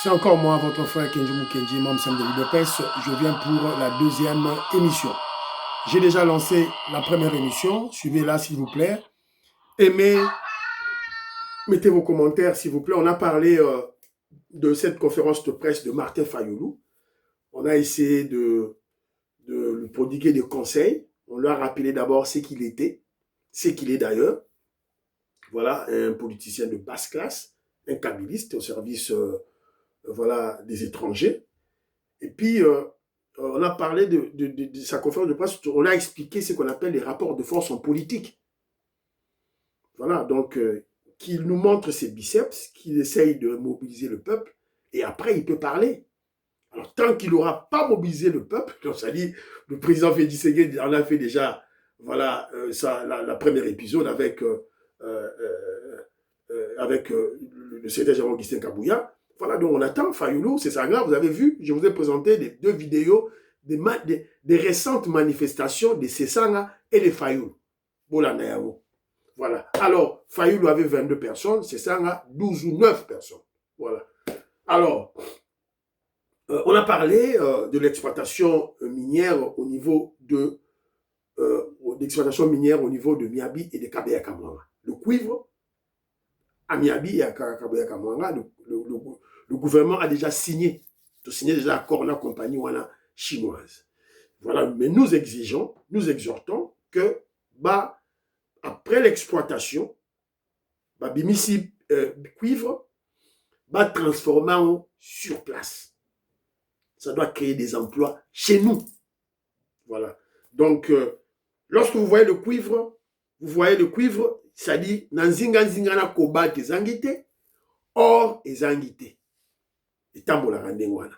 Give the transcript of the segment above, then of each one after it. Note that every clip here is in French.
C'est encore moi, votre frère Kenji Mukenji, membre Sam de Budapest. Je viens pour la deuxième émission. J'ai déjà lancé la première émission. Suivez-la, s'il vous plaît. Aimez, mettez vos commentaires, s'il vous plaît. On a parlé de cette conférence de presse de Martin Fayoulou. On a essayé de lui prodiguer des conseils. On lui a rappelé d'abord ce qu'il était, ce qu'il est d'ailleurs. Voilà, un politicien de basse classe, un kabiliste au service voilà, des étrangers. Et puis, on a parlé de sa conférence de presse, on a expliqué ce qu'on appelle les rapports de force en politique. Voilà, donc, qu'il nous montre ses biceps, qu'il essaye de mobiliser le peuple, et après, il peut parler. Alors, tant qu'il n'aura pas mobilisé le peuple, donc ça dit, le président Félix Tshisekedi en a fait déjà, voilà, la première épisode avec, le secrétaire général Augustin Kabouya. Voilà, donc on attend Fayoulou, c'est ça grave. Vous avez vu, je vous ai présenté deux vidéos des récentes manifestations de Sessanga et de Fayoulou. Voilà. Alors, Fayoulou avait 22 personnes, Sessanga 12 ou 9 personnes. Voilà. Alors, on a parlé de l'exploitation minière au niveau de Miabi et de Kabeya Kamwanga. Le cuivre, à Miabi et à Kabeya Kamwanga, le gouvernement a déjà signé déjà l'accord la compagnie chinoise. Voilà, mais nous exigeons, nous exhortons que, après l'exploitation, Bimisi cuivre, transformer sur place. Ça doit créer des emplois chez nous. Voilà. Donc, lorsque vous voyez le cuivre, ça dit Nanzinga na cobalt et zangite, or et zangite. Et tambola randengwana.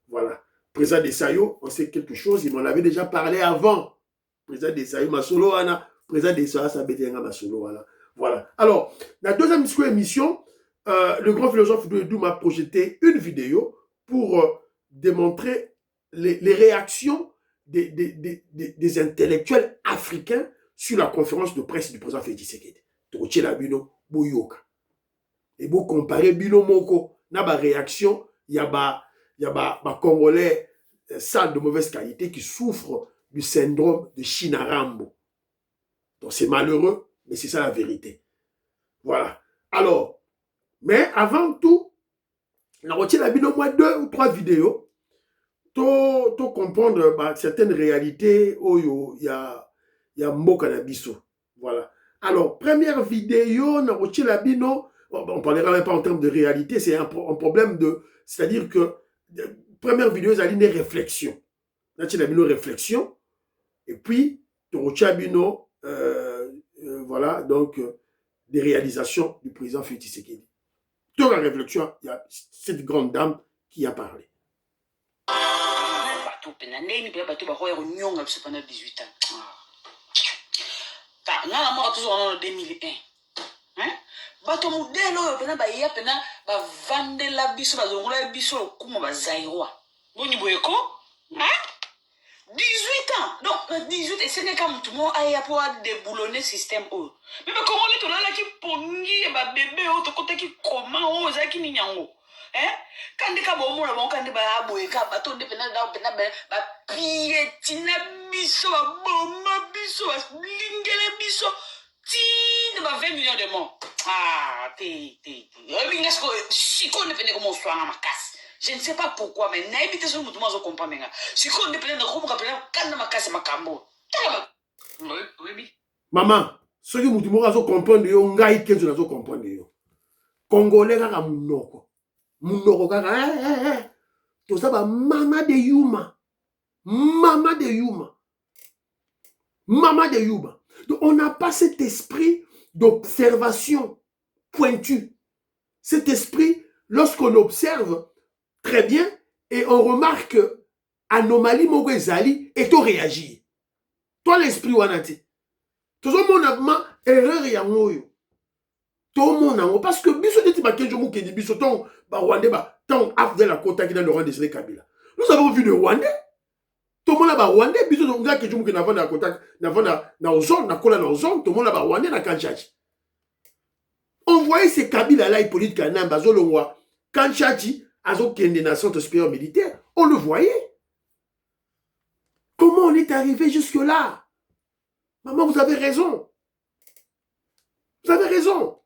Voilà. Président Desayo, on sait quelque chose, il m'en avait déjà parlé avant. Président Desayo, Masolo Ana, président Desayo, Sabetenga Masolo Ana. Voilà. Alors, la deuxième émission, le grand philosophe Douedou m'a projeté une vidéo pour démontrer les réactions des intellectuels africains sur la conférence de presse du président Félix Tshisekedi. Tokochela bino boyoka. Et vous comparez bino moko na ba réaction, il y a Congolais sales de mauvaise qualité qui souffrent du syndrome de Chinarambo. Donc c'est malheureux, mais c'est ça la vérité. Voilà. Alors, mais avant tout, on a retiré au moins 2 ou 3 vidéos pour comprendre certaines réalités où il y a Mboka na biso. Voilà. Alors, première vidéo, on a retiré on ne parlera même pas en termes de réalité, c'est un problème de... C'est-à-dire que première vidéo, c'est une réflexion. Là, tu as une réflexion, et puis, tu as voilà, donc, des réalisations du président Félix Tshisekedi. Dans la réflexion, il y a cette grande dame qui a parlé. Pendant 18 ans. Là, moi, toujours en 2001. Bato modèle oyo pena ba ya pena ba vandela biso ba zongola biso kuma ba zairwa boni boyeko 18 ans donc 18 et ce n'est comme tout le monde a pour déboulonner système oyo mais ba congolais to lala ki pongi ba bébé o to kota ki comment o za ki ninyango kandi ka bo mona bon kandi ba boyeka bato de pena ba pietina biso ba bomba biso ba lingele biso ti ba 20 millions de morts. Je ne sais pas pourquoi, mais n'habitez sur le mouvement de comprendre. Si on est plein de groupes, quand ma casse ma cambo. Maman, ceux qui nous ont comprendre, ils ont qu'ils ont comprendre. Congolais, kaka munoko. Munoko kaka, tout ça, mama de Yuma. Mama de Yuma. Mama de Yuma. Donc, on n'a pas cet esprit d'observation pointue. Cet esprit, lorsqu'on observe très bien et on remarque anomalie mogwezali et to réagir. Toi l'esprit wanati. Tout le monde a erreur ya moyo. Tout le monde a parce que biso de tiba kenjo mu kedi biso ton ba Rwandais ba ton af de la kota qui dans le Rwanda de Kabila. Nous avons vu le Rwandais. Tout le monde a ba Rwandais biso donc là que je mu na vanda kota na vanda na zone na kola na zone tout le monde a ba Rwandais na Kanchachi. On voyait ces Kabila là Hippolyte Kanamba Zolongwa Kanchachi Azokende na centre supérieur militaire. On le voyait. Comment on est arrivé jusque-là? Maman, vous avez raison. Vous avez raison.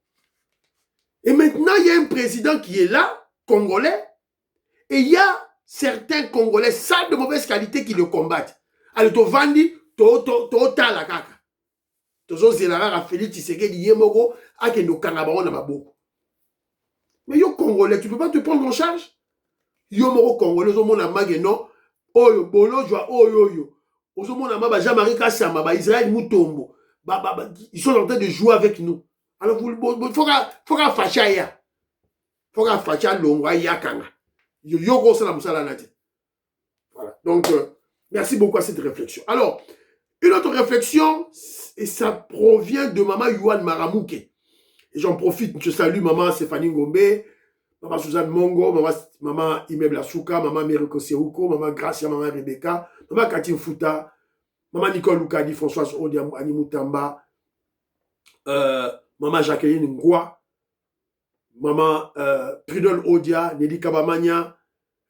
Et maintenant, il y a un président qui est là, congolais, et il y a certains Congolais sales de mauvaise qualité qui le combattent. Alors, tu vandi, tu la kaka. Tozo zelara Félix Tshisekedi yemoko akendo kangabao na maboko. Mais yo Congolais, tu peux pas te prendre en charge? Yo moko Congolais, zo mona mageno, oyo bolo jwa oyo. Ozo mona maba Jean-Marie Kassama, ba Israël Mutombo. Ils sont en train de jouer avec nous. Alors, il faut qu'à facha ya. Faut qu'à facha longwa ya kanga. Yo go sala musala nati. Voilà. Donc, merci beaucoup à cette réflexion. Alors, une autre réflexion, et ça provient de Maman Yohan Maramouke. Et j'en profite, je salue Maman Stéphanie Ngombe, Maman Suzanne Mongo, Maman Imeble Asuka, Maman Miriko Seruko, Maman Gracia, Maman Rebecca, Maman Katim Fouta, Maman Nicole Loukadi, Françoise Odia, Annie Moutamba, Maman Jacqueline Ngoua, Maman Pridol Odia, Nelly Kabamania,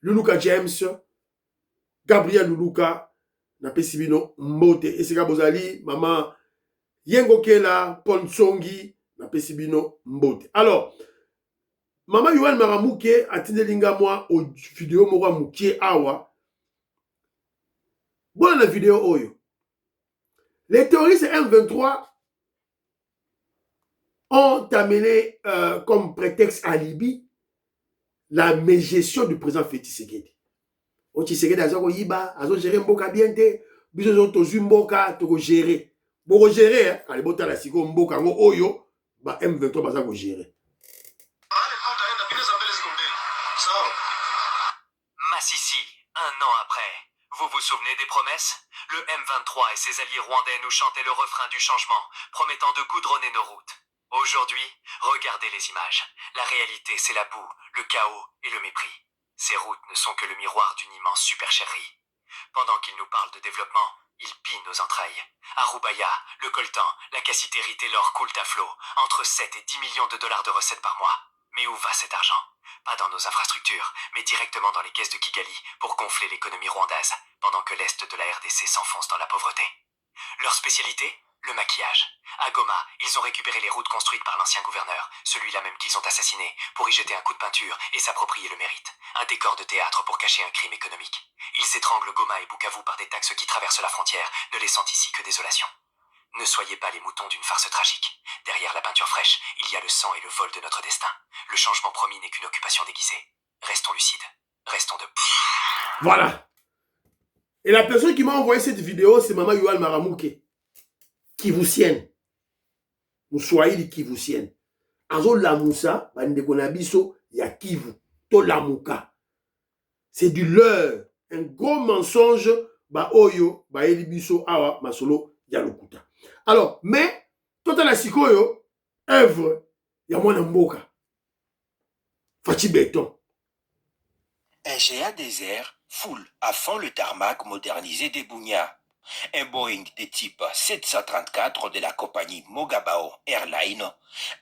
Luluka James, Gabriel Luluka, na pesibino mbote esika bozali maman Yengo Kela Ponsongi na pesibino mbote. Alors maman Yohan Maramouke atindelinga moi au vidéo moko mukie awa. Bon la vidéo oyo. Les terroristes M23 ont amené comme prétexte alibi la mégestion du président Félix Tshisekedi. O Tshisekedi azako yiba, azo gérer mboka bien te, biso zo tozu mboka toko gérer. Boko gérer, ali bota la siko mboka ngo oyo, ba M23 baza ko gérer. Massissi, un an après, vous vous souvenez des promesses? Le M23 et ses alliés rwandais nous chantaient le refrain du changement, promettant de goudronner nos routes. Aujourd'hui, regardez les images. La réalité, c'est la boue, le chaos et le mépris. Ces routes ne sont que le miroir d'une immense supercherie. Pendant qu'ils nous parlent de développement, ils pillent nos entrailles. À Roubaïa, le coltan, la cassitérite et l'or coulent à flot, entre 7 et 10 millions de dollars de recettes par mois. Mais où va cet argent? Pas dans nos infrastructures, mais directement dans les caisses de Kigali pour gonfler l'économie rwandaise, pendant que l'Est de la RDC s'enfonce dans la pauvreté. Leur spécialité? Le maquillage. À Goma, ils ont récupéré les routes construites par l'ancien gouverneur, celui-là même qu'ils ont assassiné, pour y jeter un coup de peinture et s'approprier le mérite. Un décor de théâtre pour cacher un crime économique. Ils étranglent Goma et Bukavu par des taxes qui traversent la frontière, ne laissant ici que désolation. Ne soyez pas les moutons d'une farce tragique. Derrière la peinture fraîche, il y a le sang et le vol de notre destin. Le changement promis n'est qu'une occupation déguisée. Restons lucides. Restons de... Voilà. Et la personne qui m'a envoyé cette vidéo, c'est Maman Yohan Maramouke. Kivusienne. Moussouaïli Kivusienne. Azo Lamoussa, Bandeko Nabiso, ya Kivu. To Lamouka. C'est du leurre. Un gros mensonge. Ba Oyo, Ba Elibiso, Awa, Masolo, Yalokuta. Alors, mais, Tota la Sikoyo, œuvre, Yamwana Mboka. Fati Béton. Un géant désert foule à fond le tarmac modernisé des Bunia. Un Boeing de type 734 de la compagnie Mogabao Airlines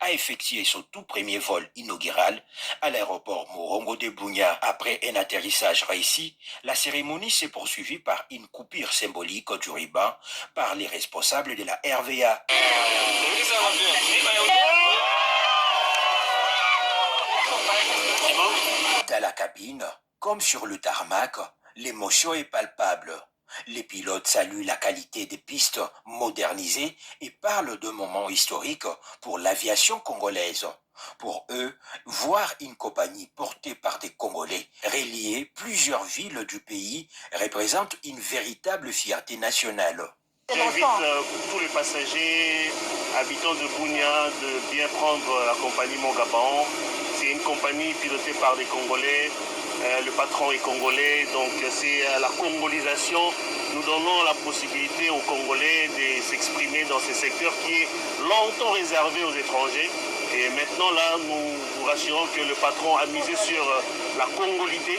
a effectué son tout premier vol inaugural à l'aéroport Morongo de Bunia. Après un atterrissage réussi, la cérémonie s'est poursuivie par une coupure symbolique du ruban par les responsables de la RVA. Dans la cabine, comme sur le tarmac, l'émotion est palpable. Les pilotes saluent la qualité des pistes modernisées et parlent de moments historiques pour l'aviation congolaise. Pour eux, voir une compagnie portée par des Congolais relier plusieurs villes du pays représente une véritable fierté nationale. J'invite tous les passagers habitants de Bunia de bien prendre la compagnie Mogabao. C'est une compagnie pilotée par des Congolais. Le patron est congolais, donc c'est la congolisation. Nous donnons la possibilité aux Congolais de s'exprimer dans ce secteur qui est longtemps réservé aux étrangers. Et maintenant, là, nous vous rassurons que le patron a misé sur la congolité.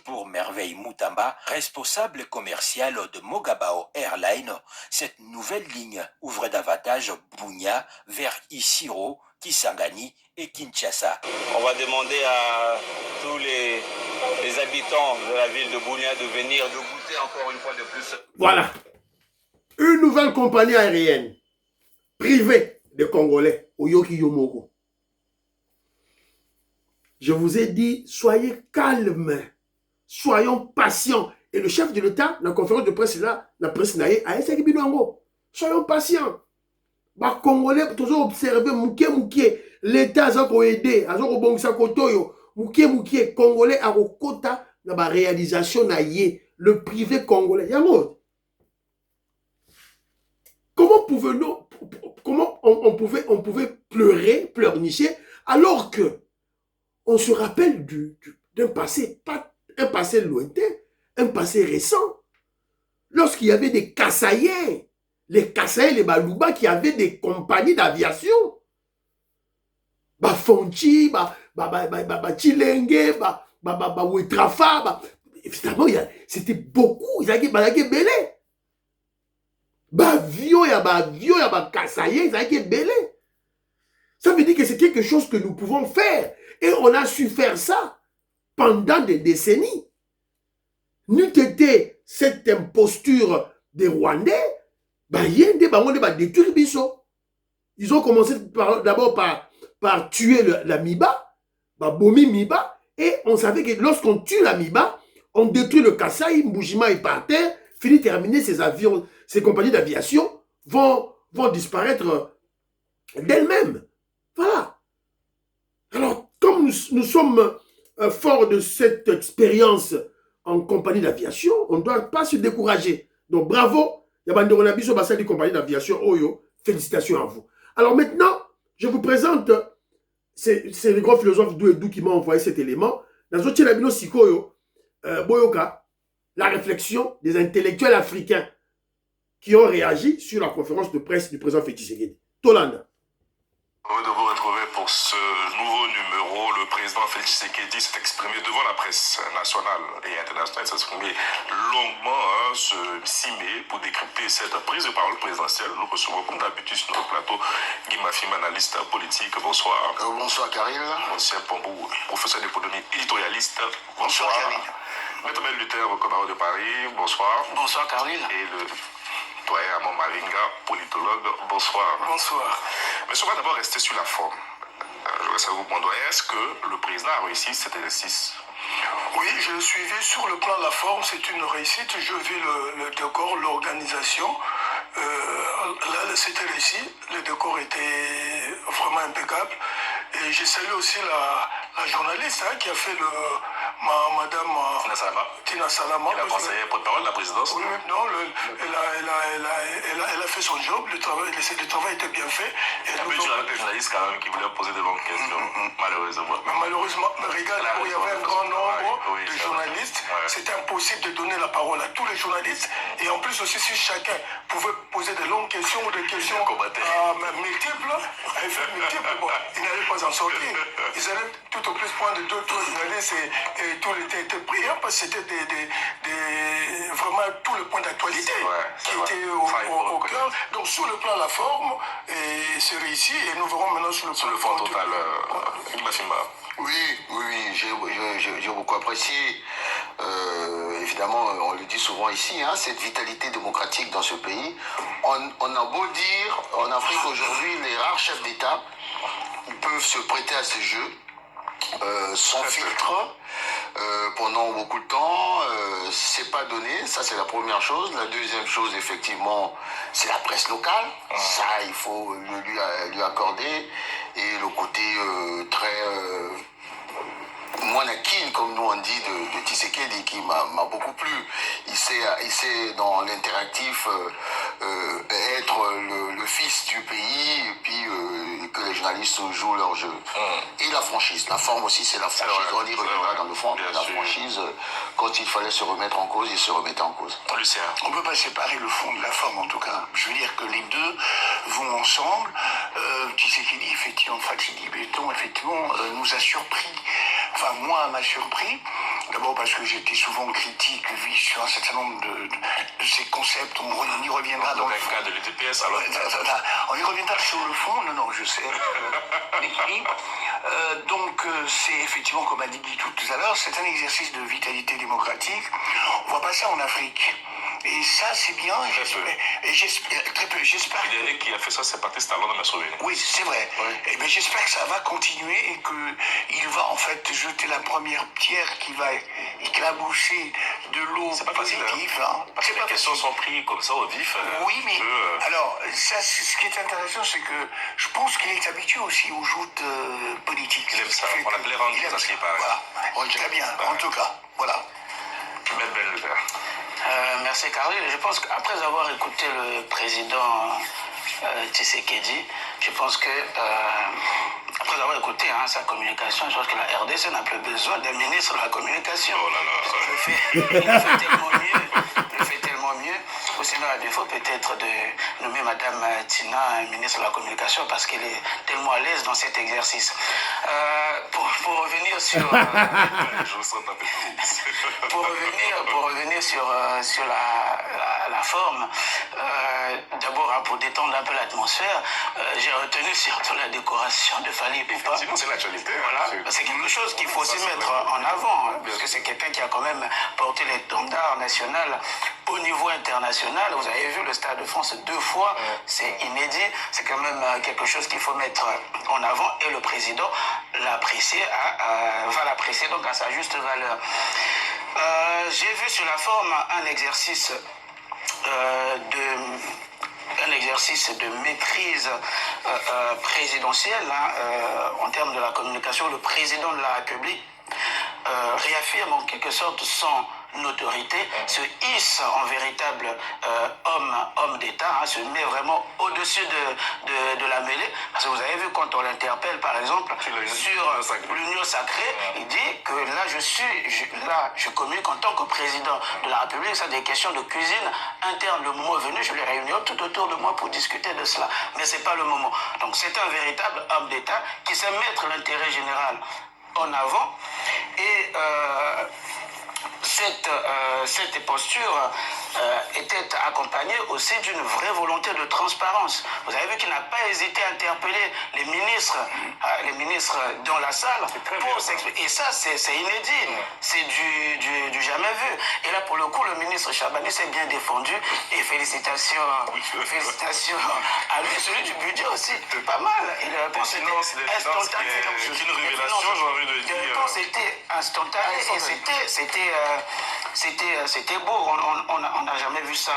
Pour Merveille Moutamba, responsable commercial de Mogabao Airlines, cette nouvelle ligne ouvre davantage Bunia vers Isiro, Kisangani et Kinshasa. On va demander à tous les les habitants de la ville de Bunia de venir, de goûter encore une fois de plus. Voilà. Une nouvelle compagnie aérienne privée de Congolais, Oyoki Yomoko. Je vous ai dit, soyez calmes, soyons patients. Et le chef de l'État, dans la conférence de presse là, la presse naïe, a essayé de dire, soyons patients. Les Congolais, toujours observer, l'État a aidé, a bongisa kotoyo, Congolais a kota dans la réalisation naïe, le privé congolais. Comment on pouvait pleurer, pleurnicher, alors que on se rappelle d'un passé, pas un passé lointain, un passé récent, lorsqu'il y avait des Kassaïens, les Kassaïens, les Balouba qui avaient des compagnies d'aviation. Fonchi, Chilenge, Ouetrafa, évidemment, c'était beaucoup, ils avaient belé. Avion, il y a Kassaïens, ils avaient belé. Ça veut dire que c'est quelque chose que nous pouvons faire. Et on a su faire ça pendant des décennies. N'eût été cette imposture des Rwandais, ils ont commencé d'abord par tuer la Miba, Bomi Miba, et on savait que lorsqu'on tue la Miba, on détruit le Kasaï, Mbujima est par terre, finit terminer ces avions, ces compagnies d'aviation vont disparaître d'elles-mêmes. Voilà. Alors, comme nous sommes forts de cette expérience en compagnie d'aviation, on ne doit pas se décourager. Donc, bravo. Yabanderonabiso Bassadi compagnie d'aviation Oyo. Félicitations à vous. Alors maintenant, je vous présente, c'est le grand philosophe Douedou qui m'a envoyé cet élément. Dans Zotielabino Sikoyo, Boyoka, la réflexion des intellectuels africains qui ont réagi sur la conférence de presse du président Félix Tshisekedi. Tolanda. Heureux de vous retrouver pour ce nouveau numéro. Le président Félix Tshisekedi s'est exprimé devant la presse nationale et internationale. Il s'est exprimé longuement ce 6 mai pour décrypter cette prise de parole présidentielle. Nous recevons comme d'habitude sur notre plateau Guy Mafim, analyste politique. Bonsoir. Bonsoir Karil. Ancien Pambou, professeur d'économie éditorialiste. Bonsoir Karil. Maître Mel Luther, recordeur de Paris. Bonsoir. Bonsoir Karil. Et le doyen Amon Malinga, politologue. Bonsoir. Bonsoir. Mais on va d'abord rester sur la forme. Je vais savoir, mon doyen, est-ce que le président a réussi cet exercice? Oui, je le suivais sur le plan de la forme, c'est une réussite. Je vis le décor, l'organisation. Là, c'était réussi. Le décor était vraiment impeccable. Et j'ai salué aussi la journaliste qui a fait Madame Tina Salama. Elle a conseillé porte-parole de la présidence. Oui, non, elle a fait son job, le travail était bien fait. Et un peu dur avec les journalistes quand même qui voulaient poser de longues questions, malheureusement. Mais malheureusement, regarde, il y avait un grand nombre de journalistes. C'était impossible de donner la parole à tous les journalistes. Et en plus aussi, si chacun pouvait poser de longues questions ou des questions multiples, bon, ils n'allaient pas en sortir. Ils allaient tout au plus prendre d'autres journalistes et tout était brillant parce que c'était vraiment tous les points d'actualité qui étaient au cœur. Donc sur le plan de la forme, c'est réussi et nous verrons maintenant sur le fond total. Oui, j'ai beaucoup apprécié. Évidemment, on le dit souvent ici, cette vitalité démocratique dans ce pays. On a beau dire, en Afrique aujourd'hui, les rares chefs d'État, ils peuvent se prêter à ces jeux sans filtre. Pendant beaucoup de temps, c'est pas donné, ça c'est la première chose. La deuxième chose, effectivement, c'est la presse locale. Ça, il faut lui accorder. Et le côté très monaquine, comme nous on dit, de Tshisekedi, qui m'a beaucoup plu. Il sait dans l'interactif être le fils du pays, et puis que les journalistes jouent leur jeu. Et la franchise, la forme aussi, c'est la franchise. On y reviendra dans le fond. La franchise, quand il fallait se remettre en cause, il se remettait en cause. Lucien. On ne peut pas séparer le fond de la forme, en tout cas. Je veux dire que les deux vont ensemble. Tshisekedi, effectivement, Fatidi Béton, effectivement, nous a surpris. Enfin, moi, m'a surpris. D'abord parce que j'étais souvent critique sur un certain nombre de ces concepts. On y reviendra dans le cas de l'UDPS, alors. On y reviendra sur le fond. Non, je sais. C'est effectivement, comme a dit tout à l'heure, c'est un exercice de vitalité démocratique. On voit pas ça en Afrique. Et ça, c'est bien. Très peu. J'espère. Le dernier qui a fait ça, c'est Patrice Talon dans mes souvenirs. Oui, c'est vrai. Oui. Et bien, j'espère que ça va continuer et qu'il va en fait jeter la première pierre qui va éclaboucher de l'eau positive. Parce que les questions sont prises comme ça au vif. Oui, mais alors, ça, ce qui est intéressant, c'est que je pense qu'il est habitué aussi aux joutes politiques. Il aime ça. On l'appelait Randy, ça ce qui paraît. Voilà. Très bien, en tout cas. Voilà. Merci Carly. Je pense qu'après avoir écouté le président Tshisekedi, je pense que après avoir écouté sa communication, je pense que la RDC n'a plus besoin d'un ministre de la communication. Oh là là. Il fait tellement mieux. Ou sinon, à défaut peut-être de nommer Madame Tina ministre de la communication parce qu'elle est tellement à l'aise dans cet exercice. Pour revenir sur pour revenir sur la forme, d'abord pour détendre un peu l'atmosphère, j'ai retenu surtout la décoration de Fally Ipupa. C'est l'actualité. Voilà, c'est quelque chose qu'il faut aussi mettre en avant, parce que c'est quelqu'un qui a quand même porté l'étendard national au niveau international. Vous avez vu le Stade de France 2 fois, c'est inédit, c'est quand même quelque chose qu'il faut mettre en avant et le président l'apprécie, va l'apprécier donc à sa juste valeur. J'ai vu sur la forme un exercice de maîtrise présidentielle en termes de la communication. Le président de la République réaffirme en quelque sorte son autorité, se hisse en véritable homme d'État, se met vraiment au-dessus de la mêlée. Parce que vous avez vu quand on l'interpelle par exemple sur l'union sacrée, il dit que là je communique en tant que président de la République, ça des questions de cuisine interne. Le moment venu, je les réunis tout autour de moi pour discuter de cela. Mais c'est pas le moment. Donc c'est un véritable homme d'État qui sait mettre l'intérêt général en avant. Et cette posture était accompagnée aussi d'une vraie volonté de transparence. Vous avez vu qu'il n'a pas hésité à interpeller les ministres dans la salle pour s'expliquer. Et ça, c'est inédit. C'est du jamais vu. Et là, pour le coup, le ministre Chabani s'est bien défendu. Et félicitations à lui. Celui du budget aussi, pas mal. Et la réponse était instantanée. Une révélation, j'ai envie de dire. La réponse était instantanée et c'était beau. On n'a jamais vu ça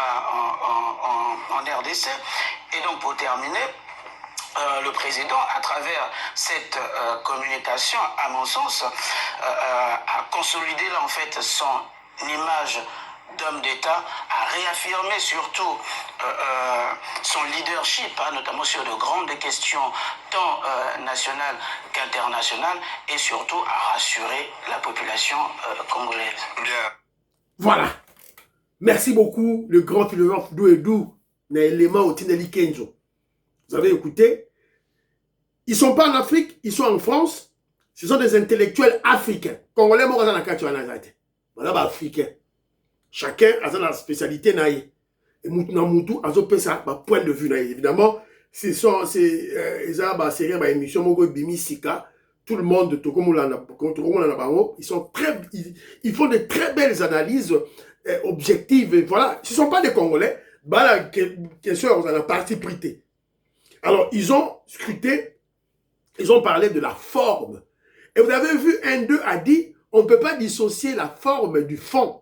en RDC. Et donc, pour terminer, le président, à travers cette communication, à mon sens, a consolidé là, en fait, son image d'homme d'État, a réaffirmé surtout son leadership, notamment sur de grandes questions tant nationales qu'internationales, et surtout a rassuré la population congolaise. Bien. Voilà. Merci beaucoup, le grand philosophe Douedou, l'élément au Tineli Kenzo. Vous avez écouté? Ils ne sont pas en Afrique, ils sont en France. Ce sont des intellectuels africains. Congolais, moi, dans la voilà, africains. Chacun a sa spécialité. Et Moutou a son point de vue. Évidemment, c'est une émission Bimisika. Tout le monde, ils font de très belles analyses objectives. Et voilà, ce ne sont pas des Congolais. La question, on a parti prité. Alors, ils ont scruté, ils ont parlé de la forme. Et vous avez vu, un d'eux a dit, on ne peut pas dissocier la forme du fond.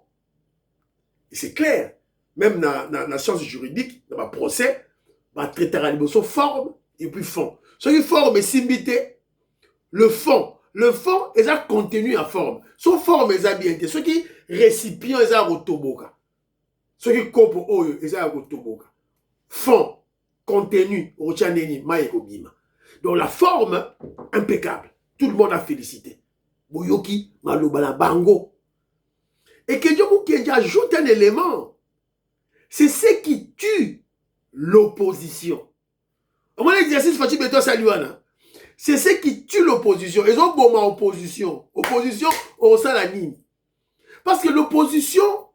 Et c'est clair. Même dans la science juridique, dans le procès, on va traiter la forme et puis fond. Ce qui forme est simbité. Le fond est un contenu en forme. Son forme est bien. Ce qui récipient est un rotoboka. Ce qui copo est un rotoboka. Fond, contenu, donc la forme, impeccable. Tout le monde a félicité. Boyoki, Malobala, Bango. Et que Dieu ajoute un élément. C'est ce qui tue l'opposition. Au moins l'exercice Fatih Beto Saluana. C'est ce qui tue l'opposition. Ils ont beau ma opposition. Opposition au Salanine. Parce que l'opposition,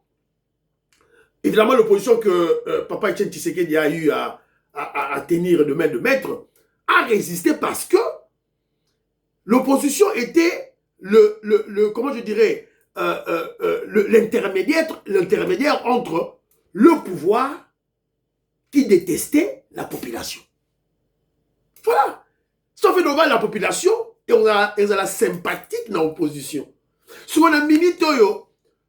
évidemment l'opposition que Papa Etienne Tshisekedi a eu à tenir de main de maître, a résisté parce que l'opposition était comment je dirais, l'intermédiaire entre le pouvoir qui détestait la population. Voilà. Ça fait normal la population et on a la sympathique dans l'opposition. Sur la minute,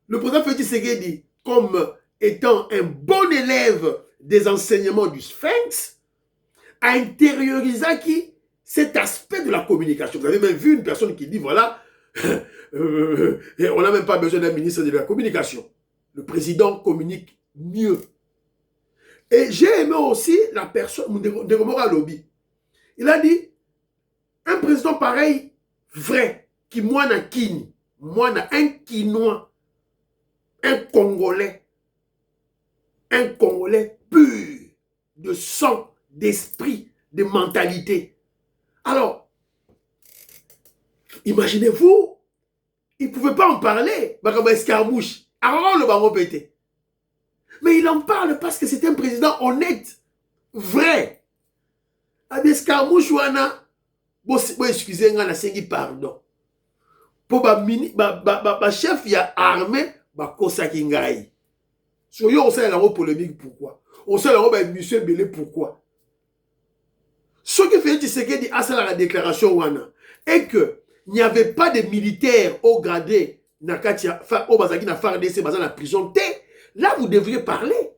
le président Félix Tshisekedi, comme étant un bon élève des enseignements du Sphinx, a intériorisé cet aspect de la communication. Vous avez même vu une personne qui dit, voilà, on n'a même pas besoin d'un ministre de la communication. Le président communique mieux. Et j'ai aimé aussi la personne de Romora Lobby. Il a dit, un président pareil, vrai, qui moine kini, moine un Quinois, un Congolais pur, de sang, d'esprit, de mentalité. Alors, imaginez-vous, il ne pouvait pas en parler, comme escarmouche. Alors, le baron pété. Mais il en parle parce que c'est un président honnête, vrai. À escarmouche, wana, excusez-moi, na sengi pardon. Pour ba chef ya armée, ba kosaki ngai. So yo, on sait la polémique, pourquoi? On sait la émission belé, pourquoi? Ce que fait Tshisekedi à la déclaration wana, est que il n'y avait pas de militaires au gradé au Bazaki na FARDC dans la prison. Là, vous devriez parler.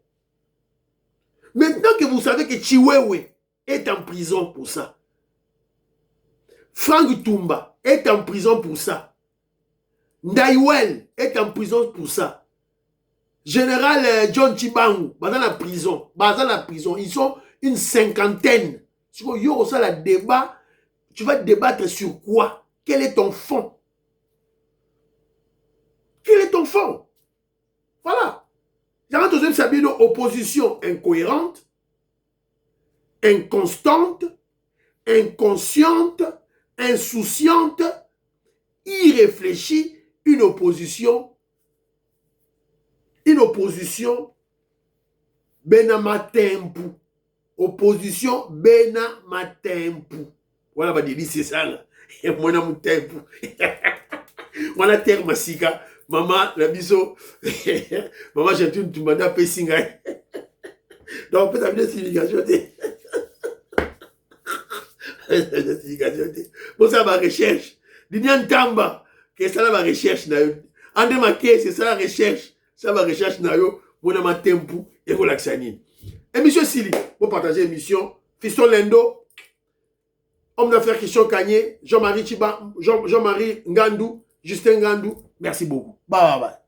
Maintenant que vous savez que Chiwewe est en prison pour ça, Frank Tumba est en prison pour ça, Ndaiwel est en prison pour ça, Général John Chibangu dans la prison, ils sont une cinquantaine. Tu vas débattre sur quoi? Quel est ton fond? Quel est ton fond? Voilà. J'avais une opposition incohérente, inconstante, inconsciente, insouciante, irréfléchie, une opposition Benamatempu. Opposition Benamatempu. Voilà, va dire, c'est ça là. Et moi, je suis Voilà, terre masika. Maman, la biso. Maman, j'ai une tumanda pessinga. Donc, peut-être une signification. Bon, ça va recherche. Dinian Tamba, que ça va recherche. André Maké, c'est ça la recherche. Ça va recherche. Mon ama tempu et relaxanine. Émission Sili, pour partager l'émission. Fiston Lendo, homme d'affaires Christian Kanye, Jean-Marie Chiba, Jean-Marie Ngandou, Justin Ngandou. Merci beaucoup. Bye bye bye.